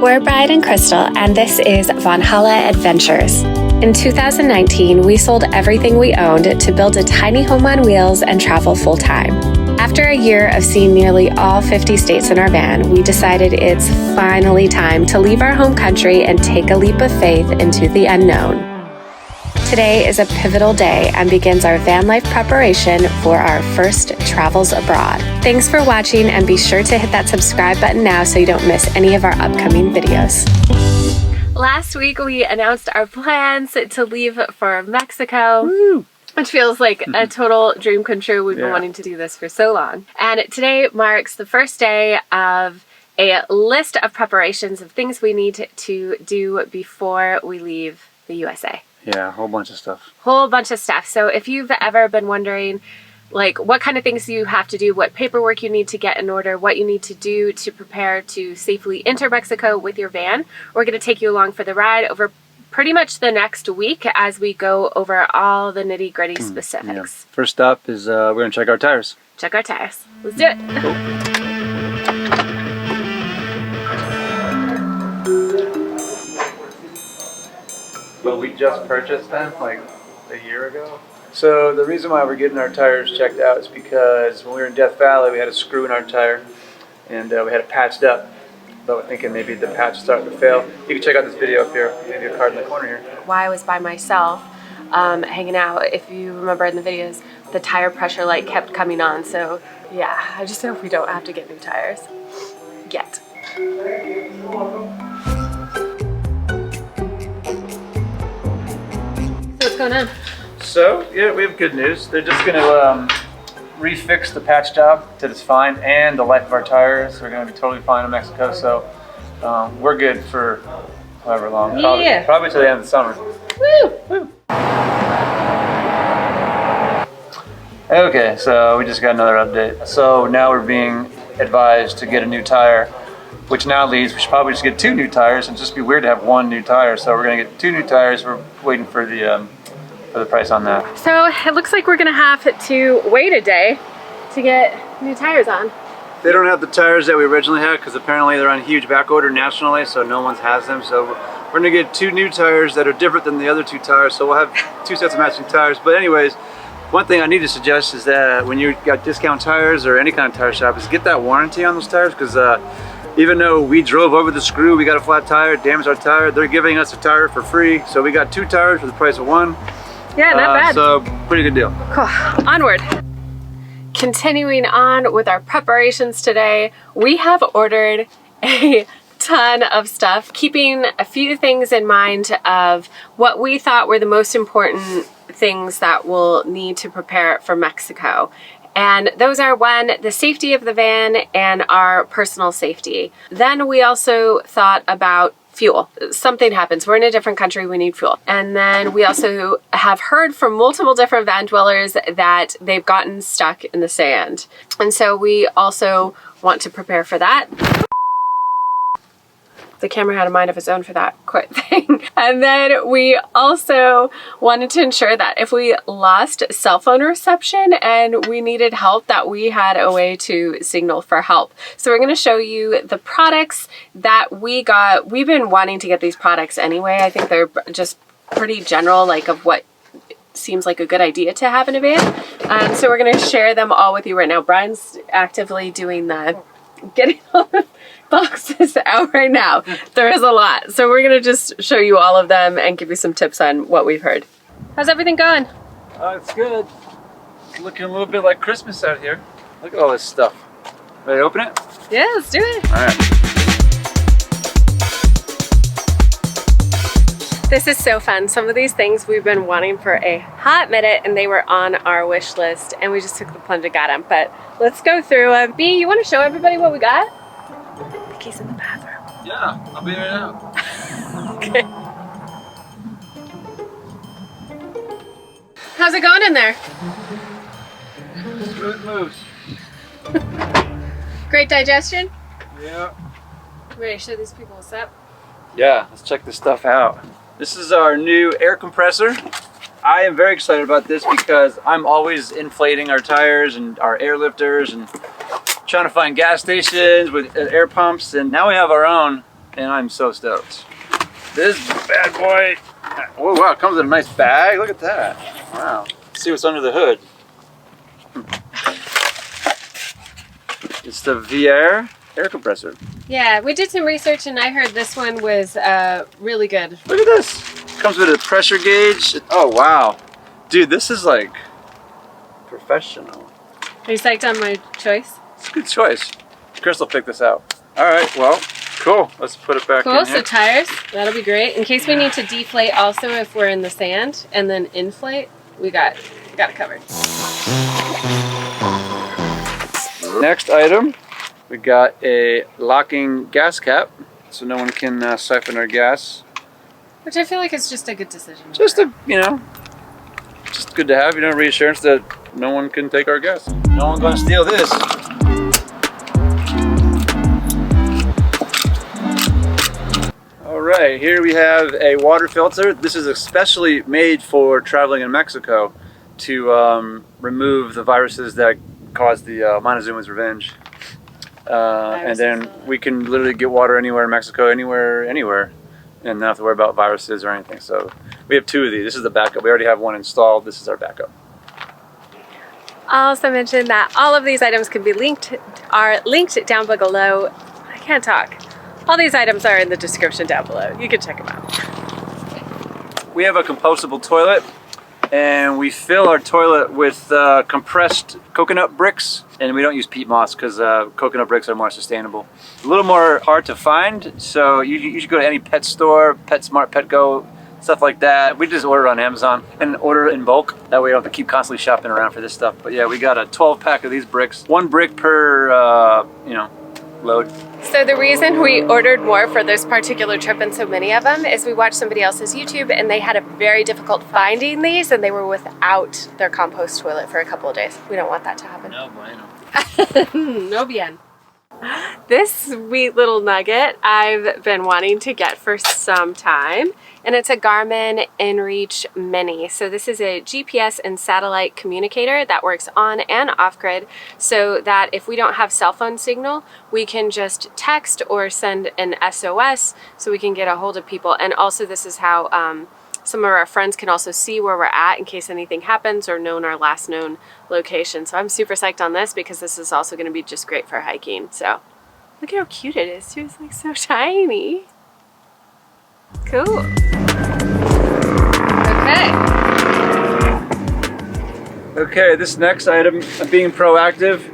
We're Bride and Crystal, and this is Vanhalla Adventures. In 2019, we sold everything we owned to build a tiny home on wheels and travel full-time. After a year of seeing nearly all 50 states in our van, we decided it's finally time to leave our home country and take a leap of faith into the unknown. Today is a pivotal day and begins our van life preparation for our first travels abroad. Thanks for watching, and be sure to hit that subscribe button now so you don't miss any of our upcoming videos. Last week we announced our plans to leave for Mexico. Woo! Which feels like a total dream come true. We've been wanting to do this for so long. And today marks the first day of a list of preparations of things we need to do before we leave the USA. Yeah, a whole bunch of stuff. Whole bunch of stuff. So if you've ever been wondering, like, what kind of things you have to do, what paperwork you need to get in order, what you need to do to prepare to safely enter Mexico with your van, we're going to take you along for the ride over pretty much the next week as we go over all the nitty-gritty specifics. Yeah. First stop is we're going to check our tires. Check our tires. Let's do it. Cool. Well, we just purchased them like a year ago. So the reason why we're getting our tires checked out is because when we were in Death Valley, we had a screw in our tire and we had it patched up. But we're thinking maybe the patch started to fail. You can check out this video up here, maybe a card in the corner here. While I was by myself hanging out, if you remember in the videos, the tire pressure light kept coming on. So yeah, I just hope we don't have to get new tires yet. What's going on? So, yeah, we have good news. They're just going to refix the patch job till it's fine, and the life of our tires are going to be totally fine in Mexico. So, we're good for however long. Probably till the end of the summer. Woo! Woo! Okay, so we just got another update. So now we're being advised to get a new tire, which now leads, we should probably just get 2 new tires, and just be weird to have 1 new tire. So we're going to get 2 new tires. We're waiting for the price on that. So it looks like we're going to have to wait a day to get new tires on. They don't have the tires that we originally had because apparently they're on huge back order nationally, so no one has them. So we're going to get 2 new tires that are different than the other 2 tires. So we'll have 2 sets of matching tires. But anyways, one thing I need to suggest is that when you got discount tires or any kind of tire shop is get that warranty on those tires, because even though we drove over the screw, we got a flat tire, damaged our tire, they're giving us a tire for free. So we got 2 tires for the price of 1. Yeah, not bad. So pretty good deal. Cool. Onward. Continuing on with our preparations today, we have ordered a ton of stuff, keeping a few things in mind of what we thought were the most important things that we'll need to prepare for Mexico. And those are, 1, the safety of the van and our personal safety. Then we also thought about fuel. Something happens, we're in a different country, we need fuel. And then we also have heard from multiple different van dwellers that they've gotten stuck in the sand. And so we also want to prepare for that. The camera had a mind of its own for that quick thing. And then we also wanted to ensure that if we lost cell phone reception and we needed help, that we had a way to signal for help. So we're going to show you the products that we got. We've been wanting to get these products anyway. I think they're just pretty general, like of what seems like a good idea to have in a van. So we're going to share them all with you right now. Brian's actively doing the getting all the boxes out right now. There is a lot. So we're going to just show you all of them and give you some tips on what we've heard. How's everything going? It's good. It's looking a little bit like Christmas out here. Look at all this stuff. Ready to open it? Yeah, let's do it. All right. This is so fun. Some of these things we've been wanting for a hot minute, and they were on our wish list, and we just took the plunge and got them. But let's go through. B, you want to show everybody what we got? I think he's in the bathroom. Yeah, I'll be there now. Okay. How's it going in there? Smooth moves. Great digestion? Yeah. Ready to show these people what's up? Yeah, let's check this stuff out. This is our new air compressor. I am very excited about this because I'm always inflating our tires and our air lifters and trying to find gas stations with air pumps, and now we have our own and I'm so stoked. This bad boy, oh wow, it comes in a nice bag. Look at that. Wow. Let's see what's under the hood. It's the Viair air compressor. Yeah, we did some research and I heard this one was really good. Look at this. Comes with a pressure gauge. Oh wow. Dude, this is like professional. Are you psyched on my choice? It's a good choice. Crystal picked this out. All right, well, cool. Let's put it back in Cool, here. so tires, that'll be great. In case we need to deflate also if we're in the sand and then inflate, we got it covered. Next item, we got a locking gas cap so no one can siphon our gas. Which I feel like is just a good decision. Just just good to have, reassurance that no one can take our gas. No one's gonna steal this. All right, here we have a water filter. This is especially made for traveling in Mexico to remove the viruses that cause the Montezuma's revenge. And then we can literally get water anywhere in Mexico, anywhere, and not have to worry about viruses or anything. So we have 2 of these. This is the backup. We already have one installed. This is our backup. I'll also mention that all of these items can be are linked down below. I can't talk. All these items are in the description down below. You can check them out. We have a compostable toilet, and we fill our toilet with compressed coconut bricks, and we don't use peat moss because coconut bricks are more sustainable. A little more hard to find, so you should go to any pet store, PetSmart, Petco, stuff like that. We just order on Amazon and order in bulk. That way you don't have to keep constantly shopping around for this stuff. But yeah, we got a 12-pack of these bricks. 1 brick per, load. So the reason we ordered more for this particular trip and so many of them is we watched somebody else's YouTube and they had a very difficult finding these and they were without their compost toilet for a couple of days. We don't want that to happen. No bueno. No bien. This sweet little nugget I've been wanting to get for some time, and it's a Garmin InReach Mini. So this is a GPS and satellite communicator that works on and off grid, so that if we don't have cell phone signal, we can just text or send an SOS so we can get a hold of people. And also this is how some of our friends can also see where we're at in case anything happens or known our last known location. So I'm super psyched on this because this is also going to be just great for hiking. So look at how cute it is too. It's like so tiny. Cool. Okay, this next item, being proactive.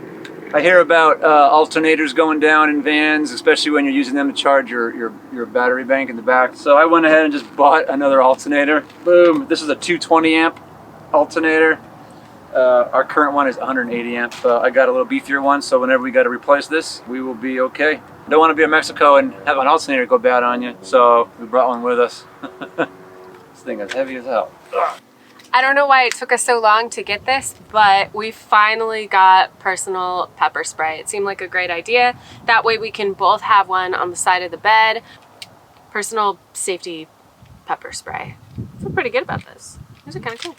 I hear about alternators going down in vans, especially when you're using them to charge your battery bank in the back. So I went ahead and just bought another alternator. Boom, this is a 220 amp alternator. Our current one is 180 amp. I got a little beefier one, so whenever we got to replace this, we will be okay. Don't want to be in Mexico and have an alternator go bad on you, so we brought one with us. This thing is heavy as hell. Ugh. I don't know why it took us so long to get this, but we finally got personal pepper spray. It seemed like a great idea. That way we can both have one on the side of the bed. Personal safety pepper spray. I feel pretty good about this. These are kind of cool.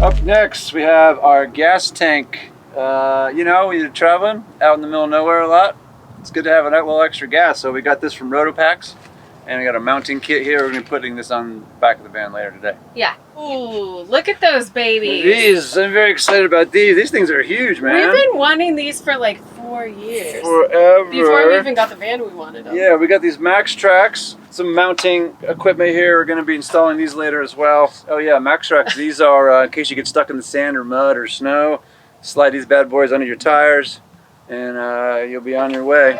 Up next, we have our gas tank. When you're traveling out in the middle of nowhere a lot, it's good to have a little extra gas. So we got this from Rotopacks. And we got a mounting kit here. We're going to be putting this on the back of the van later today. Yeah. Ooh, look at those babies. These, I'm very excited about these. These things are huge, man. We've been wanting these for like 4 years. Forever. Before we even got the van, we wanted them. Yeah, we got these Max Tracks. Some mounting equipment here. We're going to be installing these later as well. Oh yeah, Max Tracks. These are in case you get stuck in the sand or mud or snow. Slide these bad boys under your tires and you'll be on your way.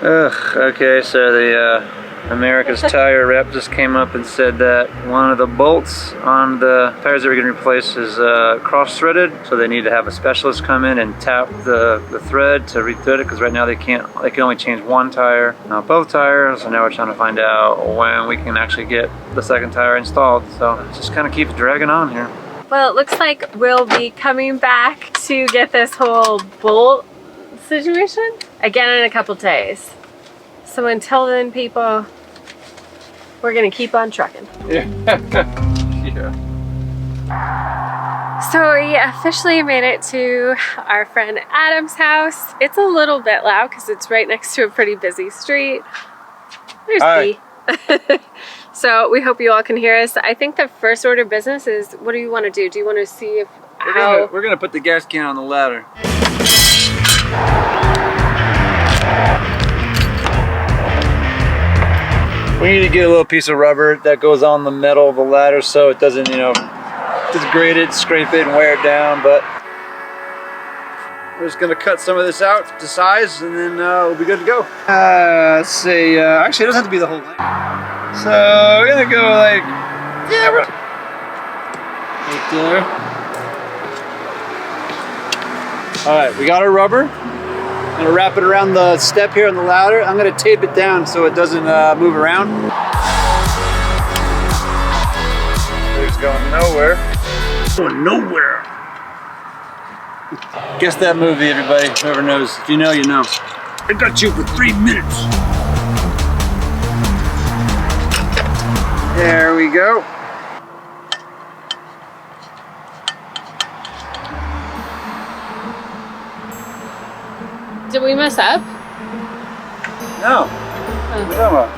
Okay, so the America's Tire rep just came up and said that one of the bolts on the tires that we're going to replace is cross-threaded, so they need to have a specialist come in and tap the thread to re-thread it, because right now they can only change one tire, not both tires. So now we're trying to find out when we can actually get the second tire installed. So it just kind of keeps dragging on here. Well, it looks like we'll be coming back to get this whole bolt situation again in a couple days. So until then, people, we're gonna keep on trucking. Yeah. Yeah. So we officially made it to our friend Adam's house. It's a little bit loud because it's right next to a pretty busy street. There's B. So we hope you all can hear us. I think the first order of business is, what do you want to do? Do you want to see if we're gonna put the gas can on the ladder. We need to get a little piece of rubber that goes on the metal of the ladder so it doesn't, you know, just grate it, scrape it, and wear it down. But we're just gonna cut some of this out to size, and then we'll be good to go. Let's see. Actually, it doesn't have to be the whole length. So we're gonna go like, yeah, right there. All right, we got our rubber. I'm gonna wrap it around the step here on the ladder. I'm gonna tape it down so it doesn't move around. It's going nowhere. Going nowhere. Guess that movie, everybody. Whoever knows. If you know, you know. I got you for 3 minutes. There we go. Did we mess up? No. What are you talking about?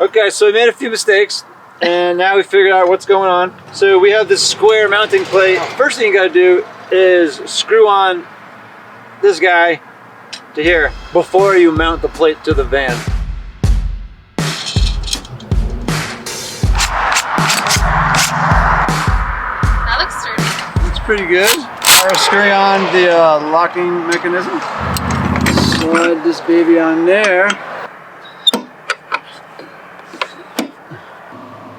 Okay, so we made a few mistakes, and now we figured out what's going on. So we have this square mounting plate. First thing you gotta do is screw on this guy to here before you mount the plate to the van. That looks sturdy. It's pretty good. Now we're screwing on the locking mechanism. Slide this baby on there.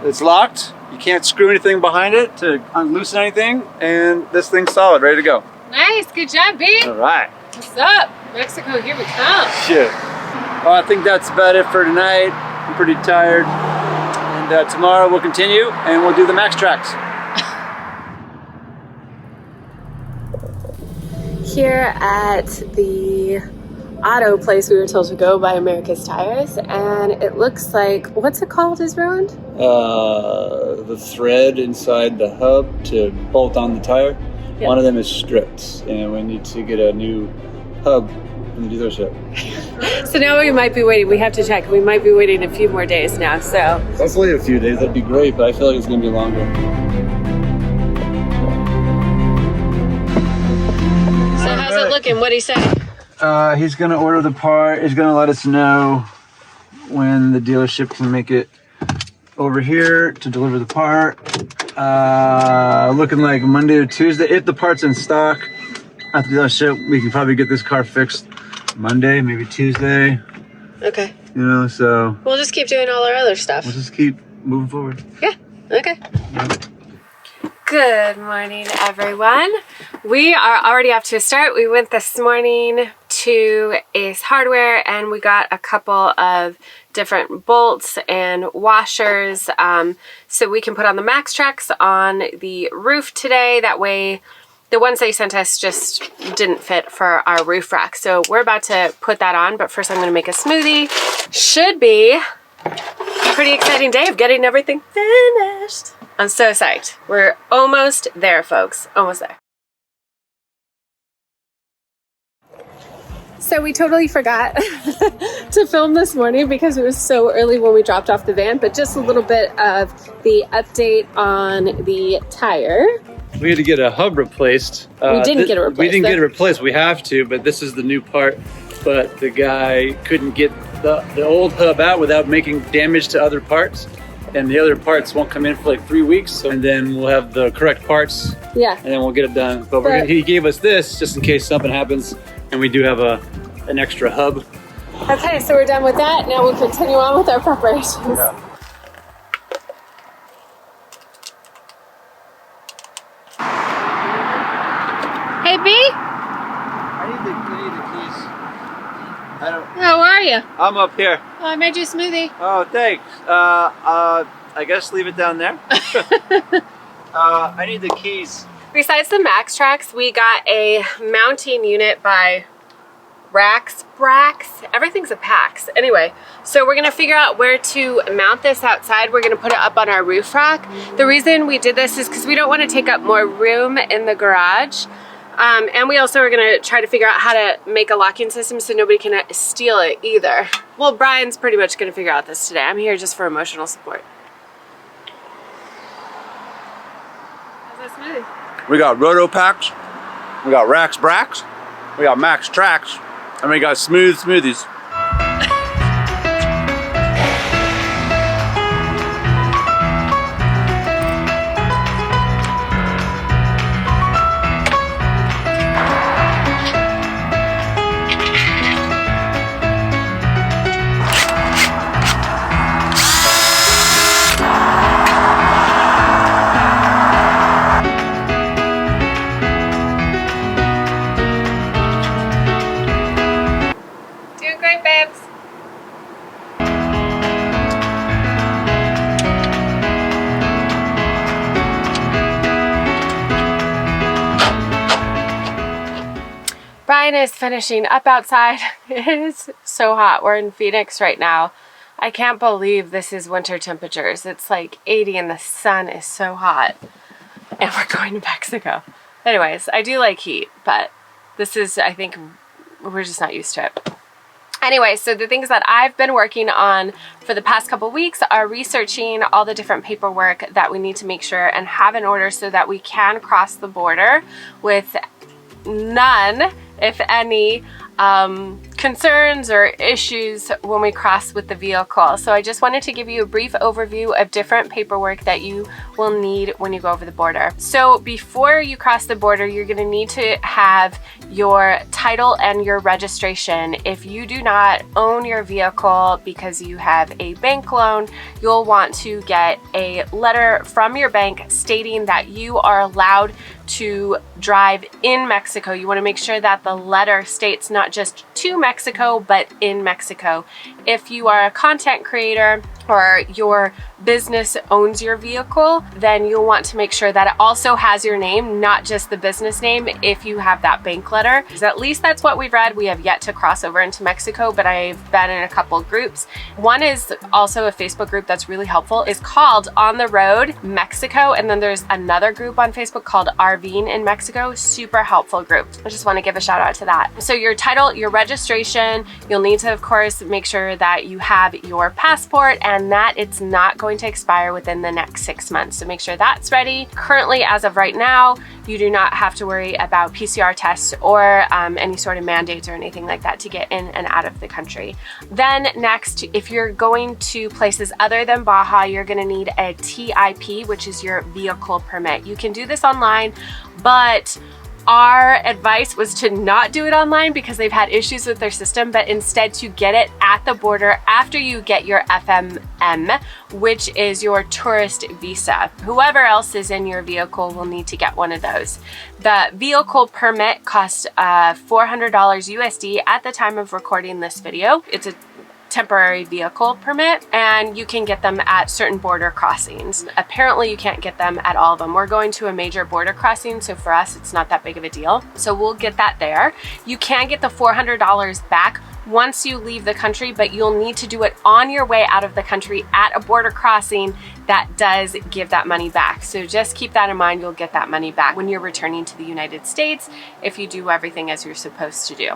It's locked. You can't screw anything behind it to unloosen anything, and this thing's solid, ready to go. Nice, good job, B. All right. What's up? Mexico, here we come. Shit. Well, I think that's about it for tonight. I'm pretty tired. And tomorrow we'll continue, and we'll do the max tracks. Here at the auto place we were told to go by America's Tires, and it looks like, what's it called is ruined? The thread inside the hub to bolt on the tire. Yep. One of them is stripped, and we need to get a new hub in the dealership. So now we might be waiting. We have to check. We might be waiting a few more days now. So Hopefully a few days. That'd be great, but I feel like it's going to be longer. So how's it looking? What'd he say? He's going to order the part. He's going to let us know when the dealership can make it over here to deliver the part. Looking like Monday or Tuesday. If the part's in stock at the dealership, we can probably get this car fixed Monday, maybe Tuesday. Okay. You know, so We'll just keep doing all our other stuff. we'll just keep moving forward. Yeah. Okay. Yep. Good morning, everyone. We are already off to a start. We went this morning to Ace Hardware and we got a couple of different bolts and washers so we can put on the Max Tracks on the roof today. That way the ones they sent us just didn't fit for our roof rack. So we're about to put that on, but first I'm going to make a smoothie. Should be a pretty exciting day of getting everything finished. I'm so psyched. We're almost there, folks. Almost there. So we totally forgot to film this morning because it was so early when we dropped off the van, but just a little bit of the update on the tire. We had to get a hub replaced. We didn't get it replaced. We didn't get it replaced. We have to, but this is the new part. But the guy couldn't get the old hub out without making damage to other parts. And the other parts won't come in for like 3 weeks. And then we'll have the correct parts. Yeah. And then we'll get it done. But he gave us this just in case something happens. And we do have an extra hub. Okay, so we're done with that. Now we'll continue on with our preparations. Yeah. Hey, B? I need the keys. I don't. How are you? I'm up here. Oh, I made you a smoothie. Oh, thanks. I guess leave it down there. I need the keys. Besides the Max Tracks, we got a mounting unit by racks, bracks, everything's a pax. Anyway, so we're gonna figure out where to mount this outside. We're gonna put it up on our roof rack. The reason we did this is because we don't want to take up more room in the garage. And we also are gonna try to figure out how to make a locking system so nobody can steal it either. Well, Brian's pretty much gonna figure out this today. I'm here just for emotional support. How's that smoothie? We got roto packs, we got racks bracks, we got max tracks, and we got smooth smoothies. Brian is finishing up outside. It is so hot. We're in Phoenix right now. I can't believe this is winter temperatures. It's like 80 and the sun is so hot. And we're going to Mexico. Anyways, I do like heat, but this is, I think, we're just not used to it. Anyway, so the things that I've been working on for the past couple weeks are researching all the different paperwork that we need to make sure and have in order so that we can cross the border with none, if any, concerns or issues when we cross with the vehicle. So I just wanted to give you a brief overview of different paperwork that you will need when you go over the border. So before you cross the border, you're going to need to have your title and your registration. If you do not own your vehicle because you have a bank loan, you'll want to get a letter from your bank stating that you are allowed to drive in Mexico. You want to make sure that the letter states not just to Mexico, but in Mexico. If you are a content creator or your business owns your vehicle, then you'll want to make sure that it also has your name, not just the business name, if you have that bank letter. At least that's what we've read. We have yet to cross over into Mexico, but I've been in a couple groups. One is also a Facebook group that's really helpful. It's called On the Road Mexico, and then there's another group on Facebook called RVing in Mexico. Super helpful group. I just want to give a shout out to that. So your title, your registration, you'll need to, of course, make sure that you have your passport and that it's not going to expire within the next 6 months. So make sure that's ready. Currently, as of right now, you do not have to worry about PCR tests or any sort of mandates or anything like that to get in and out of the country. Then next, if you're going to places other than Baja, you're going to need a TIP, which is your vehicle permit. You can do this online, but our advice was to not do it online because they've had issues with their system, but instead to get it at the border after you get your FMM, which is your tourist visa. Whoever else is in your vehicle will need to get one of those. The vehicle permit costs $400 USD at the time of recording this video. It's a temporary vehicle permit, and you can get them at certain border crossings. Apparently you can't get them at all of them. We're going to a major border crossing, so for us it's not that big of a deal. So we'll get that there. You can get the $400 back once you leave the country, but you'll need to do it on your way out of the country at a border crossing that does give that money back. So just keep that in mind. You'll get that money back when you're returning to the United States if you do everything as you're supposed to do.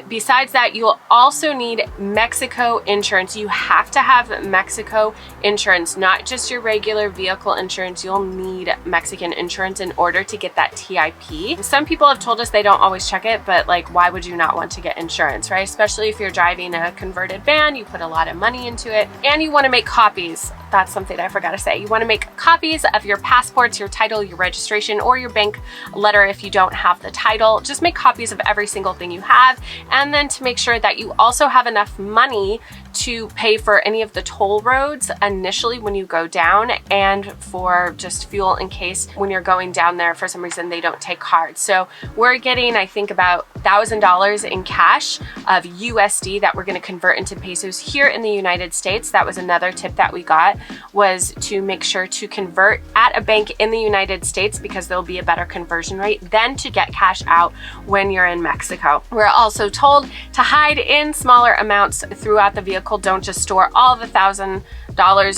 Besides that, you'll also need Mexico insurance. You have to have Mexico insurance, not just your regular vehicle insurance. You'll need Mexican insurance in order to get that TIP. Some people have told us they don't always check it, but like, why would you not want to get insurance, right? Especially if you're driving a converted van, you put a lot of money into it, and you want to make copies. That's something I forgot to say. You want to make copies of your passports, your title, your registration, or your bank letter if you don't have the title. Just make copies of every single thing you have. And then to make sure that you also have enough money to pay for any of the toll roads initially when you go down, and for just fuel in case when you're going down there for some reason they don't take cards. So we're getting, I think, about $1,000 in cash of USD that we're going to convert into pesos here in the United States. That was another tip that we got, was to make sure to convert at a bank in the United States because there'll be a better conversion rate than to get cash out when you're in Mexico. We're also told to hide in smaller amounts throughout the vehicle. Don't just store all the $1,000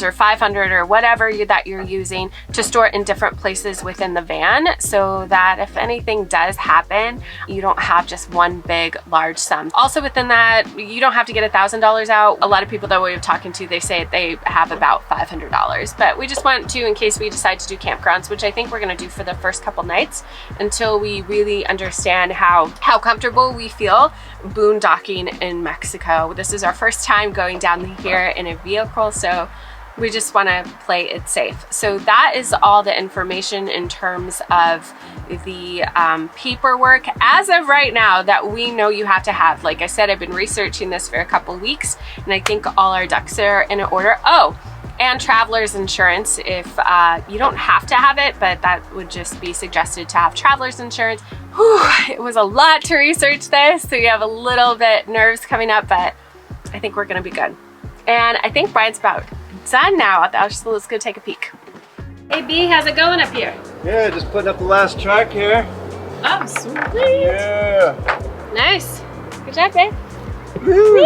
or $500 or whatever that you're using, to store in different places within the van so that if anything does happen, you don't have just one big large sum. Also within that, you don't have to get $1,000 out. A lot of people that we're talking to, they say they have about $500, but we just want to, in case we decide to do campgrounds, which I think we're going to do for the first couple nights until we really understand how comfortable we feel boondocking in Mexico. This is our first time going down here in a vehicle, so we just want to play it safe. So that is all the information in terms of the paperwork as of right now that we know you have to have. Like I said, I've been researching this for a couple weeks, and I think all our ducks are in order. Oh, and traveler's insurance. If you don't have to have it, but that would just be suggested to have traveler's insurance. Whew, it was a lot to research this, so you have a little bit nerves coming up, but I think we're gonna be good. And I think Brian's about done now. So let's go take a peek. Hey B, how's it going up here? Yeah, just putting up the last track here. Oh, sweet. Yeah. Nice. Good job, babe. Woo.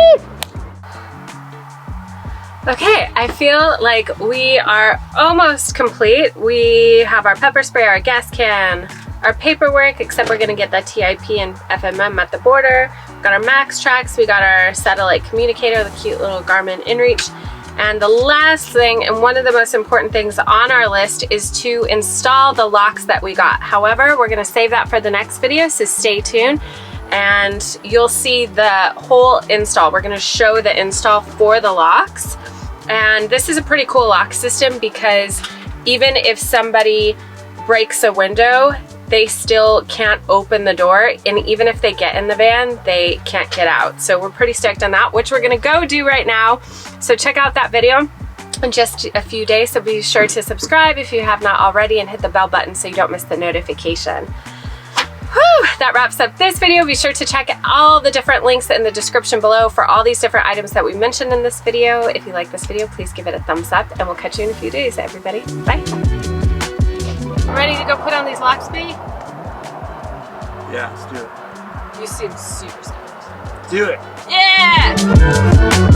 Okay, I feel like we are almost complete. We have our pepper spray, our gas can, our paperwork, except we're gonna get the TIP and FMM at the border. We got our Max tracks, we got our satellite communicator, the cute little Garmin InReach. And the last thing, and one of the most important things on our list, is to install the locks that we got. However, we're gonna save that for the next video, so stay tuned and you'll see the whole install. We're gonna show the install for the locks. And this is a pretty cool lock system because even if somebody breaks a window, they still can't open the door, and even if they get in the van, they can't get out. So we're pretty stoked on that, which we're gonna go do right now. So check out that video in just a few days, so be sure to subscribe if you have not already and hit the bell button so you don't miss the notification. Whew, that wraps up this video. Be sure to check all the different links in the description below for all these different items that we mentioned in this video. If you like this video, please give it a thumbs up, and we'll catch you in a few days, everybody. Bye. Ready to go put on these locks, B? Yeah, let's do it. You seem super stoked. Do it. Yeah!